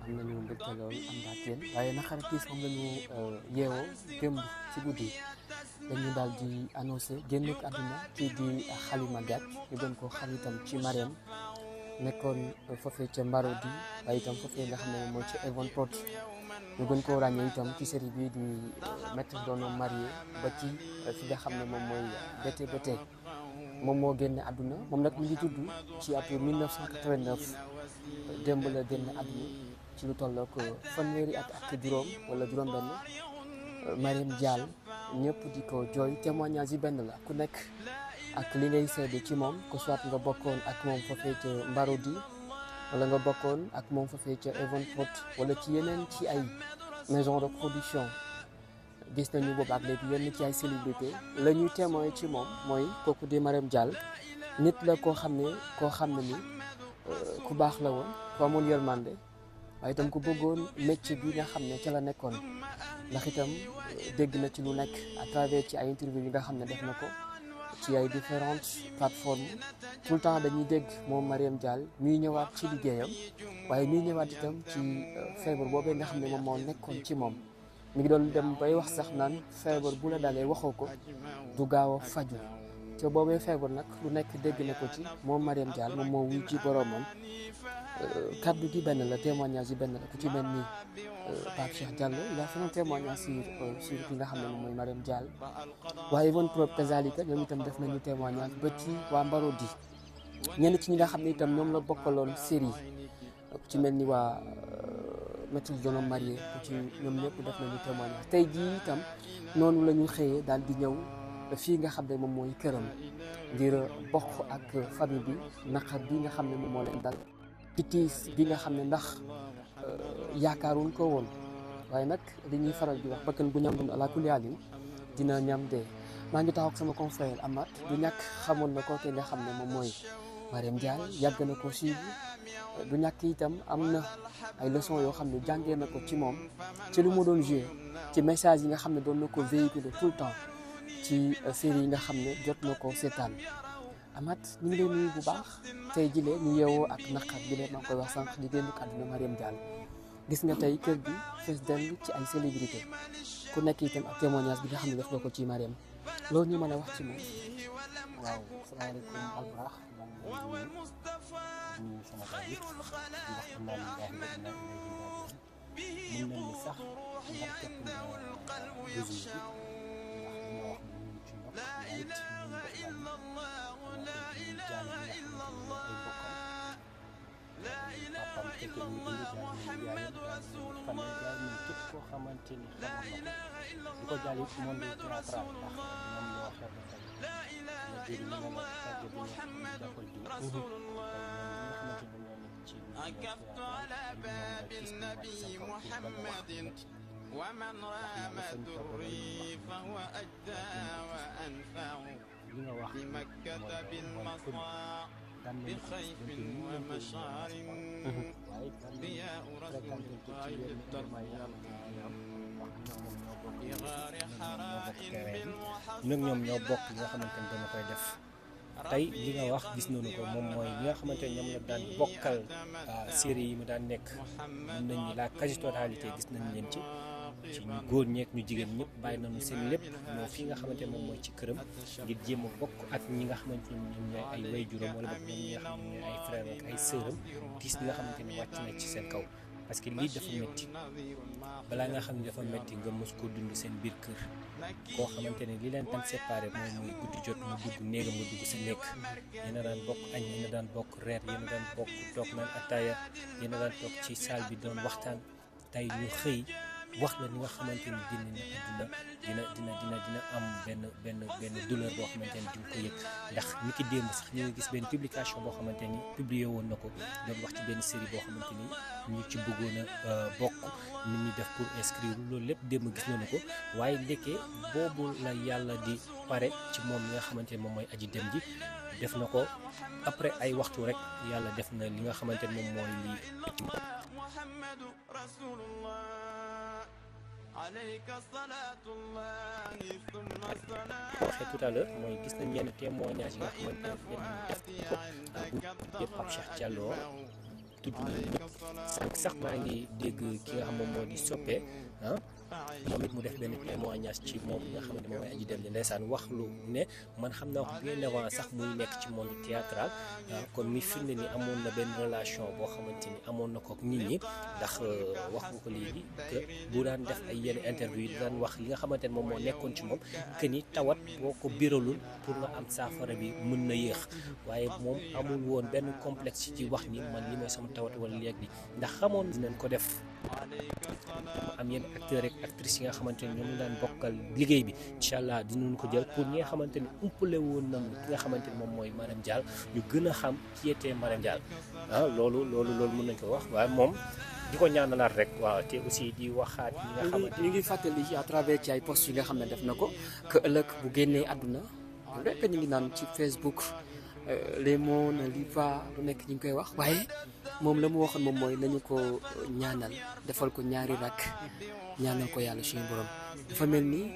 am nañu mbégte loolu am daat yéen waaye naqar tiis moom la ñu yeewoo démb ci guddi dañu daal di annoncé génn àdduna kii di Halima Gath ñu gën koo xam itam ci Marème nekkoon foofee ca Marodi waaye itam foofee nga xam ne mooy ci Evon Prod ñu gën koo ràññee itam ci série bii di Maître d'un homme marié ba ci fi nga xam ne moom mooy BT moom moo génne àdduna moom nag mi ngi judd ci atum 1989 démb la génne àdduna ci lu tollook fanweeri at ak juróom wala juróom-benn Marème Dial ñëpp di ko jooy témoignage yi benn la ku nekk ak li ngay seede ci moom que soit nga bokkoon ak moom foofee ca Marodi wala nga bokkoon ak moom foofee ca Evon Prod wala ci yeneen ci ay maison de production gis nañu boobu ak léegi yenn ci ay célébrité la ñuy témoin ci moom mooy kooku di Marème Dial nit la koo xam ne ni ku baax la woon ku amoon yërmande waaye itam ku bëggoon métier bi nga xam ne ca la nekkoon ndax itam dégg na ci lu nekk à travers ci ay interview yi nga xam ne def na ko ci ay différentes plateformes tout le temps dañuy dégg moom Marème Dial ñuy ñëwaat ci liggéeyam waaye ñuy ñëwaat itam ci feebar boobee nga xam ne moom moo nekkoon ci moom mi ngi doon dem bay wax sax naan feebar bu la dalee waxoo ko du gaaw a faju te boobee feebar nag lu nekk dégg na ko ci moom Marème Dial moom moo wuy ci boroomam kaddu gi benn la témoignage yi benn la ku ci mel ni Pape Cheikh Diallo il a fait un témoignage sur ki nga xam ne moom mooy Marème Dial waaye Evon Prod kazalika ñoom itam def nañu témoignage ba ci waa Marodi ñenn ci ñi nga xam ne itam ñoom la bokkaloon série ku ci mel ni waa Maître d'un homme marié ku ci ñoom ñëpp def nañu témoignage tey jii itam noonu la ñu xëyee daal di ñëw fii nga xam ne moom mooy këram ngir bokk ak famille bi naqar bi nga xam ne moom moo leen dal ci tiis bi nga xam ne ndax yaakaaruñ ko woon waaye nag dañuy faral di wax bakkan bu ñam doon ala kulli haalin dina ñam dee maa ngi taxaw ak sama confrère Amath du ñàkk xamoon na kooke nga xam ne moom mooy Marème Dial yàgg na ko suivre du ñàkk itam am na ay leçons yoo xam ne jàngee na ko ci moom ci lu mu doon joué ci message yi nga xam ne doon na ko véhiculer tout le temps ci série yi nga xam ne jot na ko seetaan Amath ñu ngi lay nuyu bu baax tey jile ñu yeewoo ak naqar bi leen maa ngi koy wax sànq di génn àdduna Marème Dial gis nga tey kër gi fees dell ci ay célébrité ku nekk itam ak témoignage bi nga xam ne def nga ko ci Marème loolu ñu mën a wax ci moom. waaw salaamaaleykum albaax maa ngi leen di nuyu sama xarit yëpp ndax inna lillahi wa inna ilayhi raaji'uun mën nañ ni sax ndax képp nga résumé bi ndax li nga wax ni ñu ci ndox waaye it ñu papam fekkee ñu dund jaay ñu yaayam famille jaay ñu képp koo xamante ni xamoon na ko di ko jaay it monde théâtral ndax ñoom ñoo xew ba tey ma jëri ñu ne la tàgge bu ñu jàppal diw tey ñoom ñi nga xamante ni ñoo nekk ci ومن رام الدري فهو أجدى وأنفع بمكة بالمصاع بخيف ومشعر ضياء رسول الله التربية بغار حراء بالمحصى nag ñoom ñoo bokk li nga xamante ni dama koy def tey li nga wax gis nañu ko moom mooy ñi nga xamante ne ñoom la daan bokkal série yi mu daan nekk mën nañ ni la quasi totalité gis nañ leen ci ñu góor ñeek ñu jigéen ñëpp bàyyi nañu seen lépp ñoo fi nga xamante ne moom mooy ci këram ngir jéem a bokk ak ñi nga xamante ni ñoom ñooy ay waajuram wala boog ñoom ñi nga xam ne ñooy ay frère ak ay sœuram gis li nga xamante ni wàcc na ci seen kaw parce que lii dafa métti balaa nga xam ne dafa métti nga mos ko dund seen biir kër koo xamante ne li leen tam séparé mooy muy guddi jot mu dugg néegam nga dugg sa nekk yéen a daan bokk añ yéen a daan bokk reer yéen a daan bokk toog naan ataaya yéen a daan toog ci salle bi doon waxtaan tey ñu xëy wax la ni nga xamante ni génn na àdduna dina am benn douleur boo xamante ni di nga ko yëg ndax ni ki démb sax ñu ngi gis benn publication boo xamante ni publié woon na ko doon wax ci benn série boo xamante ni ñu ci bëggoon a bokk nit ñi def pour inscrire loolu lépp démb gis nañu ko waaye ndekkee boobu la yàlla di pare ci moom li nga xamante ni moom mooy aji dem ji def na ko après ay waxtu rek yàlla def na li nga xamante ni moom mooy lii محمد رسول الله عليك صلاة الله ثم الصلاة waxee tout à l'heure mooy gis nañ yenn témoignage yi nga xamante ne def ko yëpp Pape Cheikh Diallo tudd sànq sax maa ngi dégg ki nga xam moom moo di soppe moom it mu def benn témoignage ci moom nga xamante moom mooy Aji Dem di ndeysaan wax lu ne man xam naa ko bien avant sax muy nekk ci monde théâtral kon mi firnde ni amoon na benn relation boo xamante ni amoon na ko ak nit ñi ndax wax nga ko léegi que bu daan def ay yenn interview yi daan wax li nga xamante ne moom moo nekkoon ci moom que ni tawat boo ko biralul pour nga am saafara bi mën na yéex waaye moom amul woon benn complexe ci wax ni man li mooy sama tawat wala léegi ndax xamoon dinañ ko def am yenn acteurs rek actrices yi nga xamante ni ñoom daan bokkal liggéey bi incha allah dinañ ko jël pour ñi nga xamante ni umpale woon nañu ki nga xamante ni moom mooy Marème Dial ñu gën a xam qui était Marème Dial loolu mën nañ ko wax waaye moom di ko ñaanalaat rek waaw te aussi di waxaat ñi nga xamante ñu ngi fàttali à travers ci ay posts yi nga xam ne def na ko que ëllëg bu génnee àdduna rek ñu ngi naan ci Facebook les mots ne lii pas lu nekk ñu ngi koy wax waaye moom la mu waxoon moom mooy nañu ko ñaanal defal ko ñaari rakk ñaanal ko yàlla suñu borom dafa mel ni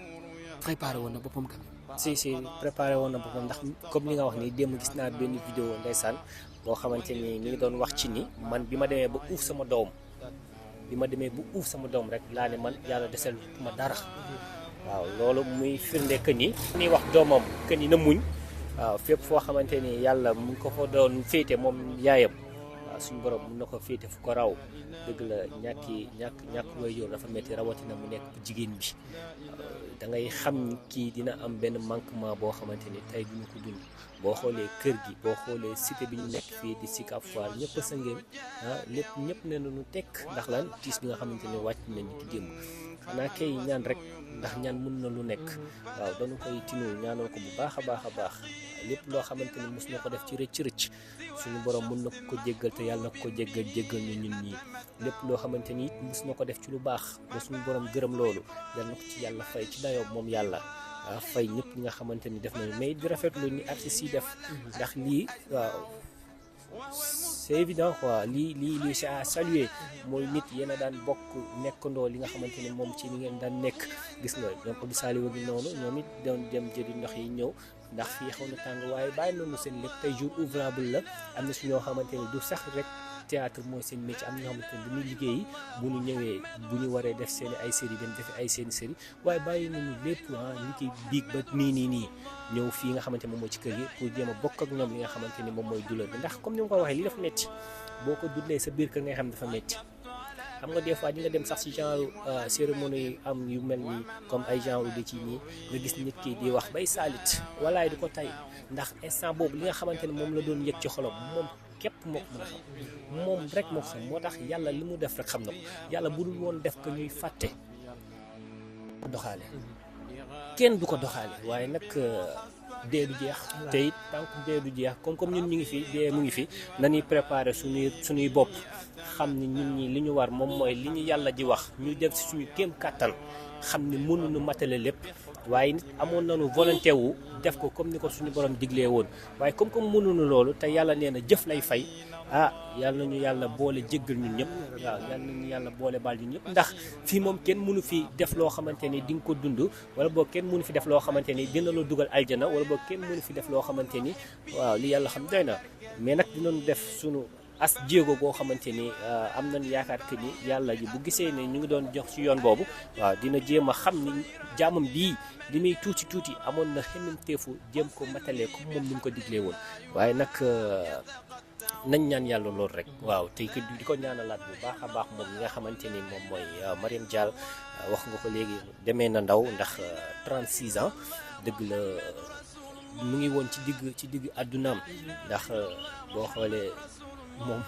préparé woon na boppam quand même. si préparé woon na boppam ndax comme li nga wax nii démb gis naa benn vidéo ndeysaan boo xamante ni mi ngi doon wax ci ni man bi ma demee ba uuf sama doom rek laa ne man yàlla desel ma dara waaw loolu muy firnde que ni wax doomam que ni na muñ waaw fépp foo xamante ni yàlla mu ngi ko fa doon féete moom yaayam waaw suñu borom mun na ko féete fu ko raw dëgg la ñàkk waajur dafa metti rawatina mu nekk jigéen bi da ngay xam ni kii dina am benn manquement boo xamante ni tey dina ko dund boo xoolee kër gi boo xoolee cité bi ñu nekk fii di Sicap Foire ñëpp a sëngéem lépp ñëpp ne nañu tekk ndax lan tiis bi nga xamante ni wàcc nañ ki démb xanaa kay ñaan rek ndax ñaan mën na lu nekk waaw dañu koy tinu ñaanal ko bu baax a baax lépp loo xamante ni mos na ko def ci rëcc suñu borom mën na ko jéggal te yàlla na ko jéggal ñu ñun ñii lépp loo xamante ni it mos na ko def ci lu baax ba suñu borom gërëm loolu yàlla na ko ci yàlla fay ci dayoo moom yàlla fay ñëpp ñi nga xamante ni def nañu mais di rafetlu ni artistes yi def ndax lii waaw c'est évident quoi lii c'est à saluer mooy nit yéen a daan bokk nekkandoo li nga xamante ni moom ci li ngeen daan nekk gis nga ñoom Abdou Saliou gi noonu ñoom it doon dem jëli ndox yi ñëw ndax fii xaw na tàng waaye bàyyi nañu seen lépp tey jour ouvrable la am na si ñoo xamante ni du sax rek théâtre mooy seen métier am na ñoo xamante ni bu ñu liggéeyi bu ñu ñëwee bu ñu waree def seen ay série dem defi ay seen série waaye bàyyi nañu lépp li koy biig ba nii ñëw fii nga xamante moom mooy ci kër gi pour jéem a bokk ak ñoom li nga xamante ni moom mooy douleur bi ndax comme ni ma ko waxee li dafa métti boo ko dundee sa biir kër ngay xam dafa métti xam nga des fois di nga dem sax ci genre cérémonie yi am yu mel ni comme ay genre de ci nii nga gis nit ki di wax bay saalit walaay du ko tay ndax instant boobu li nga xamante ni moom la doon yëg ci xolam moom képp moo ko mën a xam moom rek moo ko xam moo tax yàlla li mu def rek xam na ko yàlla bu dul woon def ko ñuy fàtte doxaale kenn du ko doxaale waaye nag dee du jeex te it tant que dee du jeex comme ñun ñu ngi fi dee mu ngi fi nañuy préparer suñuy bopp xam ni ñun ñi li ñu war moom mooy li ñu yàlla di wax ñu def ci suñu kéem kàttan xam ni mënuñu matale lépp waaye nit amoon nañu volonté wu def ko comme ni ko suñu borom diglee woon waaye comme mënuñu loolu te yàlla nee na jëf lay fay yàlla nañu yàlla boole jéggal ñun ñëpp waaw yàlla nañu yàlla boole baal ñun ñëpp ndax fii moom kenn mënu fi def loo xamante ni di nga ko dund wala boog kenn mënu fi def loo xamante ni dina la dugal aljana wala boog kenn mënu fi def loo xamante ni waaw li yàlla xam doy na mais nag dinañu def suñu as jéego boo xamante ni am nañu yaakaar que ni yàlla ji bu gisee ne ñu ngi doon jox ci yoon boobu waaw dina jéem a xam ni jaamam bii li muy tuuti amoon na xemmemteefu jéem ko matalee comme moom ni mu ko diglee woon waaye nag nañ ñaan yàlla loolu rek waaw te di ko ñaanalaat bu baax a baax moom mi nga xamante ni moom mooy Marème Dial wax nga ko léegi demee na ndaw ndax 36 ans dëgg la mu ngi woon ci digg àddunaam ndax boo xoolee moom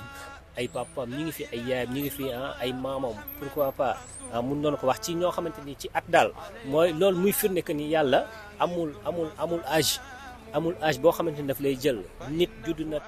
ay papaam ñi ngi fi ay yaayam ñi ngi fi ay maamam pourquoi pas mun noonu ko wax ci ñoo xamante ni ci at daal mooy loolu muy firnde que ni yàlla amul âge boo xamante ni daf lay jël nit judd na.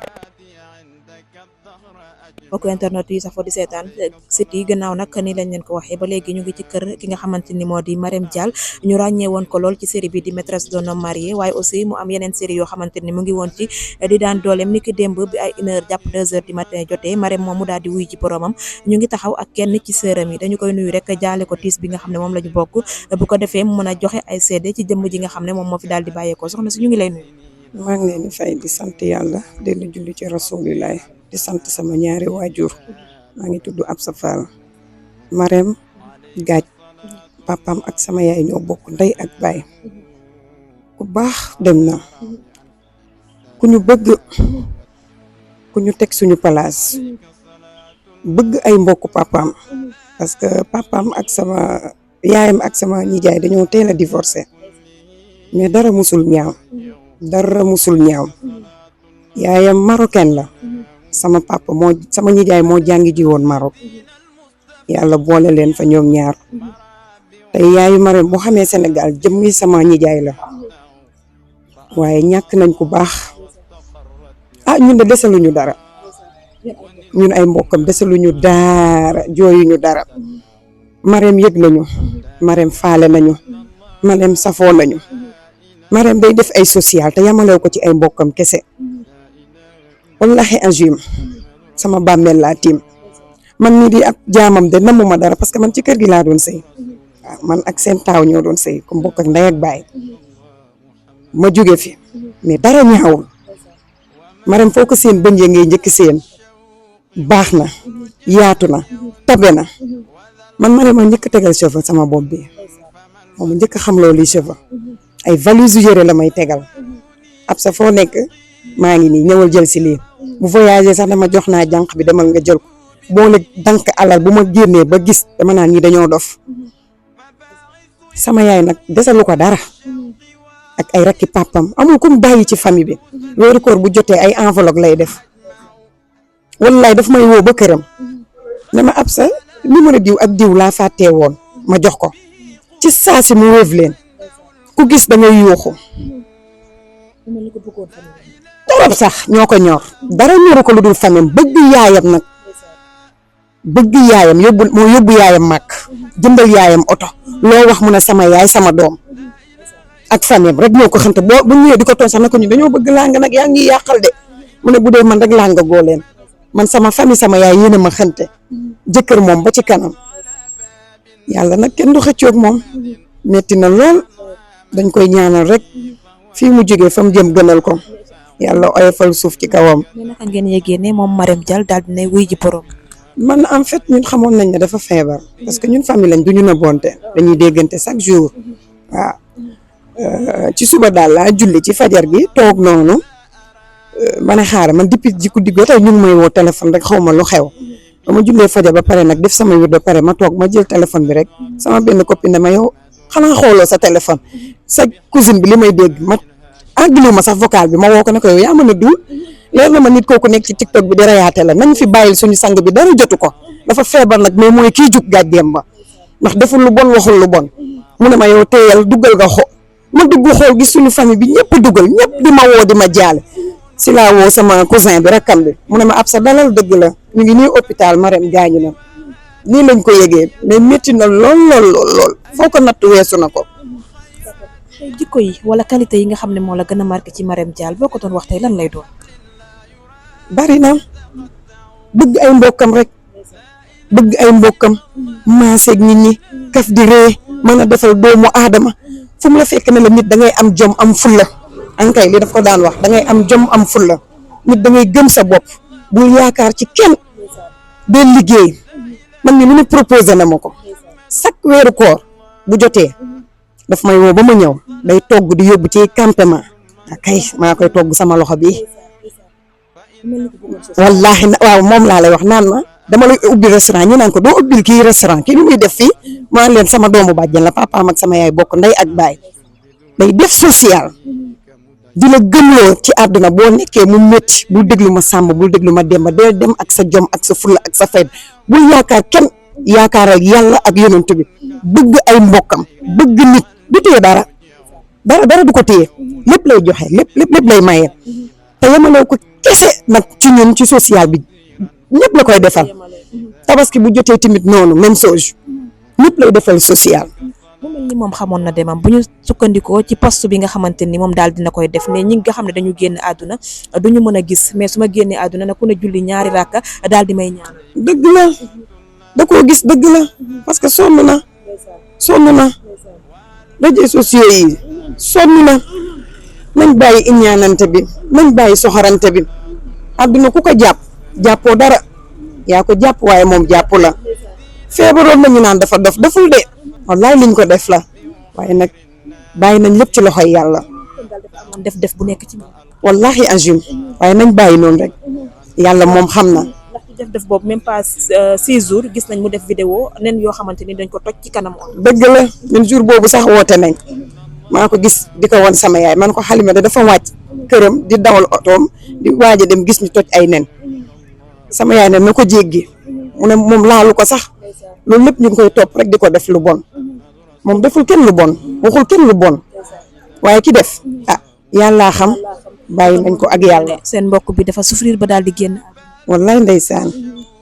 mbokk internet yi safo di seetaan site yi gannaaw nag ni lañ leen ko waxee ba léegi ñu ngi ci kër ki nga xamante ni moo di Marème Dial ñu ràññee woon ko lool ci série bi di maîtresse d'un homme marié waaye aussi mu am yeneen série yoo xamante ni mu ngi woon ci di daan dooleem ni ki démb bi ay 1h jàpp 2h du matin jotee Marème moom mu daal di wuy ci boromam ñu ngi taxaw ak kenn ci sëram yi dañu koy nuyu rek jaale ko tiis bi nga xam ne moom la ñu bokk bu ko defee mu mën a joxe ay seede ci jëmm ji nga xam ne moom moo fi daal di bàyyeekoo soxna si ñu ngi lay nuyu. maa ngi leen di fay di sant yàlla di julli ci rasulilah di di sant sama ñaari waajur maa ngi tudd Absa Fall Marème Gaaj papam ak sama yaay ñoo bokk ndey ak baay ku baax dem na ku ñu bëgg ku ñu teg suñu place bëgg ay mbokk papam parce que papam ak sama yaayam ak sama nijaay dañoo teel a divorcé mais dara musul ñaaw yaayam marocaine la sama papa sama nijaay moo jàngi ji woon Maroc yàlla boole leen fa ñoom ñaar te yaayu Marème boo xamee Sénégal jëmmi sama nijaay la waaye ñàkk nañ ku baax ñun de desaluñu dara ñun ay mbokkam desaluñu dara jooyuñu dara Marème yëg nañu Marème faale nañu Marème safoo nañu Marème day def ay social te yamalew ko ci ay mbokkam kese wallahi azim sama bàmmeel laa tiim man mii di ab jaamam de namuma dara parce que man ci kër gi laa doon sëy waaw man ak seen taaw ñoo doon sëy ku mbokk ak ndey ak baay ma jóge fi mais dara ñaawul Marème foo ko seen bëñ ngay njëkk seen baax na yaatu na tabe na man Marème ma njëkk tegal cheveux sama bopp bi moom njëkk xam loolu cheveux ay valise yére la may tegal Absa foo nekk maa ngi nii ñëwal jël si lii bu voyagé sax dama jox naa jànq bi demal nga jël ko boole dank alal bu ma génnee ba gis dama naan ñi dañoo dof sama yaay nag desalu ko dara ak ay rakki papam amul kum bàyyi ci famille bi weeru koor bu jotee ay enveloppe lay def wallaay daf may woo ba këram ne ma Absa numéro diw ak diw laa fàttee woon ma jox ko ci saa si mu wéef leen ku gis da ngay yuuxu torop sax ñoo ko ñor dara ñoru ko lu dul famille bëgg yaayam nag bëgg yaayam moo yóbbu yaayam màkk jëndal yaayam oto loo wax mu ne sama yaay sama doom ak famille rek ñoo ko xamte bu ñëwee di ko toon sax na ko ñu dañoo bëgg làng nag yaa ngi yàqal de mu ne bu dee man rek làng goo leen man sama famille sama yaay yéene ma xante jëkkër moom ba ci kanam yàlla nag kenn du xëccoog moom metti na lool dañ koy ñaanal rek fii mu jógee fa mu jëm gënal ko yàlla oyofal suuf ci kawam. mais naka ngeen yëgee ne moom Marème Dial daal dina wuy ji borom. man en fait ñun xamoon nañ ne dafa feebar parce que ñun famille lañ du ñu nëbbonte dañuy déggante chaque jour waaw ci suba daal laa julli ci fajar gi toog noonu ma ne xaaral man depuis ji ku digg tey ñu ngi may woo téléphone rek xaw ma lu xew ba ma jullee fajar ba pare nag def sama wird ba pare ma toog ma jël téléphone bi rek sama benn copine dama yow xanaa xooloo sa téléphone sa cousine bi li may dégg ma àggalu ma sax vocal bi ma woo ko ne ko yow yaa mën a duul leer na ma nit kooku nekk ci TikTok bi di rayaate la nañ fi bàyyil suñu sang bi dara jotu ko dafa feebar nag mais mooy kii jug gàjjeem ba ndax deful lu bon waxul lu bon mu ne ma yow teeyal duggal nga ma dugg xool gis suñu famille bi ñëpp duggal ñëpp di ma woo di ma jaale si laa woo sama cousin bi rakkam bi mu ne ma Absa dalal dëgg la ñu ngi nii hôpital Marème gaañu na nii lañ ko yëgee mais métti na lool foo ko natt weesu na ko. jikko yi wala qualité yi nga xam ne moo la gën a marqué ci Marème Dial boo ko doon wax tey lan lay doon. bari na bëgg ay mbokkam rek bëgg ay mbokkam maaseeg nit ñi kaf di ree mën a defal doomu aadama fu mu la fekk ne la nit da ngay am jom am fulla ankay li daf ko daan wax da ngay am jom am fulla nit da ngay gëm sa bopp bul yaakaar ci kenn de liggéey man ni lu ne proposé na ma ko chaque weeru koor bu jotee daf may woo ba ma ñëw day togg di yóbbu ci campement akay maa koy togg sama loxo bi wallahi waaw moom laa lay wax naan ma dama lay ubbi restaurant ñu naan ko doo ubbil kii restaurant kii lu muy def fii maa leen sama doomu bàjjen la papaam ak sama yaay bokk ndey ak baay day def social di la gëmloo ci àdduna boo nekkee mu métti bul déglu ma sàmm bul déglu ma demba dee dem ak sa jom ak sa fulla ak sa fayda bul yaakaar kenn yaakaaral yàlla ak yonent bi bëgg ay mbokkam bëgg nit du téye dara du ko téye lépp lay joxe lépp lay maye te yemaloo ko kese nag ci ñun ci social bi ñëpp la koy defal tabaski bu jotee tamit noonu même chose ñëpp lay defal social. mu mel ni moom xamoon na demam bu ñu sukkandikoo ci poste bi nga xamante ni moom daal dina koy def ne ñi nga xam ne dañu génn àdduna du ñu mën a gis mais su ma génnee àdduna nag ku ne julli ñaari rakka daal di may ñaan. dëgg la da koo gis dëgg la parce que sonn na réseaux sociaux yi sonn na nañ bàyyi iñaanante bi nañ bàyyi soxorante bi àdduna ku ko jàpp jàppoo dara yaa ko jàpp waaye moom jàpp la feebaroon nañu naan dafa dof deful de wallaay liñ ko def la waaye nag bàyyi nañ lépp ci loxoy yàlla def bu nekk ci moom. wallahi azim waaye nañ bàyyi noonu rek yàlla moom xam na. ndax def boobu même pas 6 jours gis nañ mu def vidéo nen yoo xamante ni dañ ko toj ci kanam. dëgg la ñun jour boobu sax woote nañ maa ko gis di ko won sama yaay man ko Halima da dafa wàcc këram di dawal otoom di waaj a dem gis ñu toj ay nen sama yaay ne na ko jéggi mu ne moom laalu ko sax loolu lépp ñu ngi koy topp rek di ko def lu bon moom deful kenn lu bon waxul kenn lu bon waaye ki def ah yàllaa xam bàyyi nañ ko ak yàlla. seen mbokk bi dafa souffrir ba daal di génn. wallaay ndeysaan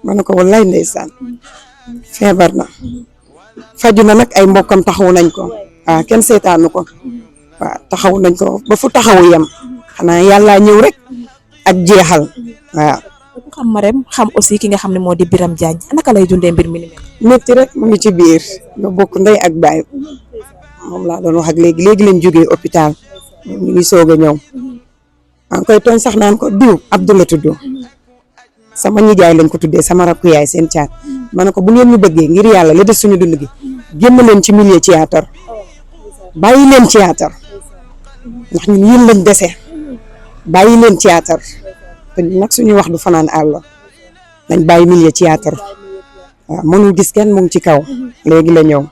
ma ne ko wallaay ndeysaan feebar na faju na nag ay mbokkam taxaw nañ ko waaw kenn seetaanu ko waaw taxaw nañ ko ba fu taxawu yem xanaa yàllaa ñëw rek ak jeexal waaw. ku xam Marème xam aussi ki nga xam ne moo di Birame Diagne naka lay dundee mbir mi ni mel. métti rek mu ngi ci biir nga bokk ndey ak baay moom laa doon wax ak léegi lañ jógee hôpital ñu ngi soog a ñëw maa ngi koy tooñ sax naan ko diw Abdou la tudd sama nijaay lañ ko tuddee sama rakku yaay seen caat ma ne ko bu ngeen ñu bëggee ngir yàlla la des suñu dund gi génn leen ci milieu théâtre bàyyi leen théâtre ndax ñun yéen lañ dese bàyyi leen théâtre te nag suñu wax du fanaan àll nañ bàyyi milieu théâtre waaw mënul gis kenn mu ngi ci kaw léegi la ñëw.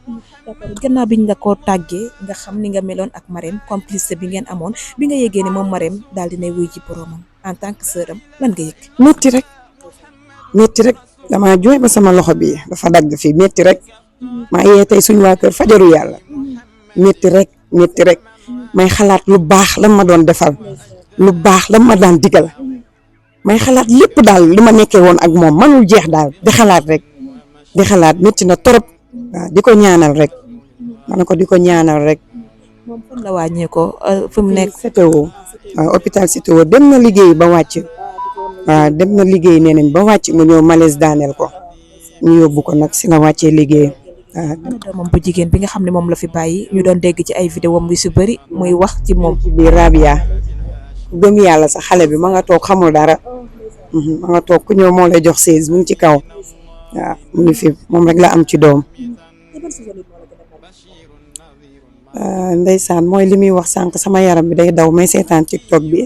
d'accord gannaaw biñ la ko tàggee nga xam ni nga meloon ak Marème complicité bi ngeen amoon bi nga yëgee ne moom Marème daal dinay wuy ci boromam en tant que sœuram lan nga yëg. métti rek damaa jooy ba sama loxo bi dafa dagg fii métti rek maa yee tey suñu waa kër fajaru yàlla métti rek may xalaat lu baax lan ma doon defal lu baax lan ma daan digal may xalaat lépp daal li ma nekkee woon ak moom manul jeex daal di xalaat métti na torop waaw di ko ñaanal rek ma ne ko di ko ñaanal rek. moom fan la wàññee ko fu mu nekk. CTO waaw hôpital CTO dem na liggéey ba wàcc. waaw dem na liggéey nee nañ ba wàcc mu ñëw malaise daaneel ko ñu yóbbu ko nag si la wàccee liggéey waaw. doomam bu jigéen bi nga xam ne moom la fi bàyyi ñu doon dégg ci ay vidéo yu si bëri muy wax ci moom. ci biir Rabia gëm yàlla sax xale bi ma nga toog xamul dara ma nga toog ku ñëw moo lay jox 16 mu ngi ci kaw waaw mu ngi fi moom rek la am ci doom. Ndeysaan mooy li muy wax sànq sama yaram bi day daw may seetaan TikTok bi.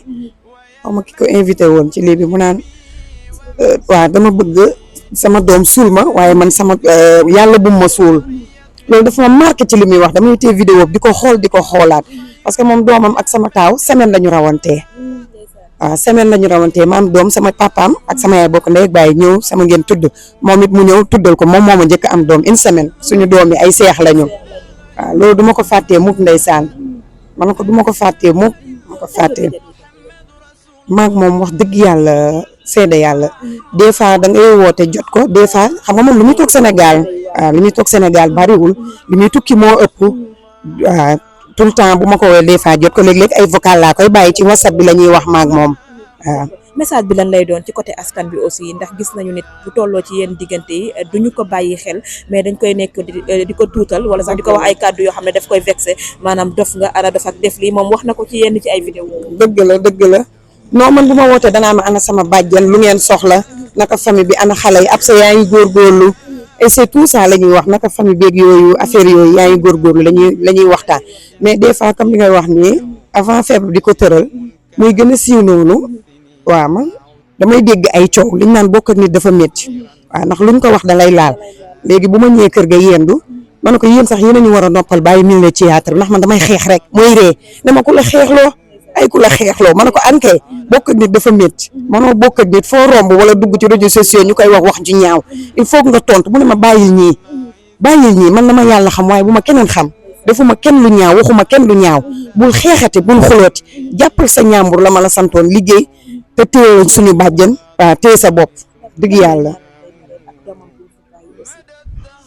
xaw ma ki ko invité woon ci lii bi mu naan waaw dama bëgg sama doom suul ma waaye man sama yàlla bu ma suul loolu dafa ma marqué ci li muy wax damay téye vidéo di ko xool di ko xoolaat parce que moom doomam ak sama taaw semaine la ñu rawantee waaw semaine la ñu rawantee ma am doom sama papaam ak sama yaay bokk ndey ak baay ñëw sama ngeen tudd moom it mu ñëw tuddal ko moom moo ma njëkk am doom une semaine suñu doom yi ay seex la ñu waaw loolu du ma ko fàttee mukk ndeysaan man ko du ma ko fàttee mukk ma ko fàttee maag moom wax dëgg yàlla seede yàlla des fois da ngay woote jot ko des fois xam nga moom lu muy toog Sénégal waaw lu muy toog Sénégal bariwul lu muy tukki moo ëpp waaw tout le temps bu ma ko woowee des fois jot ko léeg-léeg ay vocal laa koy bàyyi ci WhatsApp bi la ñuy wax maag moom waaw. message bi lan lay doon ci côté askan bi aussi ndax gis nañu nit bu tolloo ci yenn diggante yi duñu ko bàyyi xel mais dañ koy nekk di ko tuutal wala sax di ko wax ay kàddu yoo xam ne daf koy vexé maanaam dof nga ana dof ak def lii moom wax na ko ci yenn ci ay vidéo. dëgg la non man bu ma wootee danaa ma ana sama bàjjan lu ngeen soxla naka famille bi ana xale yi ab sa yaa ngi góorgóorlu et c'est tout ça la ñuy wax naka famille beeg yooyu affaire yooyu yaa ngi góorgóorlu la ñuy waxtaan mais des fois comme li ngay wax nii avant feebar di ko tëral muy gën a siiw noonu waaw man damay dégg ay coow liñ naan bokk ak nit dafa métti waaw ndax luñ ko wax da lay laal léegi bu ma ñëwee kër ga yendu ma ne ko yéen sax yéen a ñu war a noppal bàyyi mil ne théâtre ndax man damay xeex rek mooy ree dama ku la xeexloo ay ku la xeexloo ma ne ko ankay bokk ak nit dafa métti manoo bokk ak nit foo romb wala dugg ci réseaux sociaux ñu koy wax ju ñaaw il faut nga tontu mu ne ma bàyyil ñii man na ma yàlla xam waaye bu ma keneen xam defuma kenn lu ñaaw waxuma kenn lu ñaaw bul xeexati bul xulooti jàppal sa ñaambur la ma la santoon liggéey te téye suñu bàjjen waaw téye sa bopp dëgg yàlla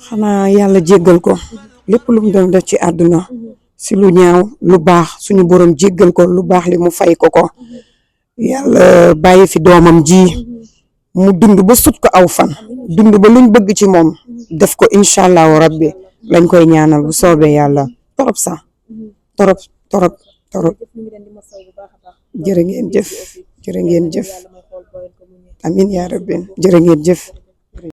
xanaa yàlla jéggal ko lépp lu mu doon def ci àdduna si lu ñaaw lu baax suñu borom jéggal ko lu baax li mu fay ko yàlla bàyyi fi doomam ji mu dund ba sut ko aw fan dund ba luñ bëgg ci moom def ko incha allahu rabbi lañ koy ñaanal bu soobee yàlla torop sax torop jërë ngeen jëf amin yaa rabbi jërë ngeen jëf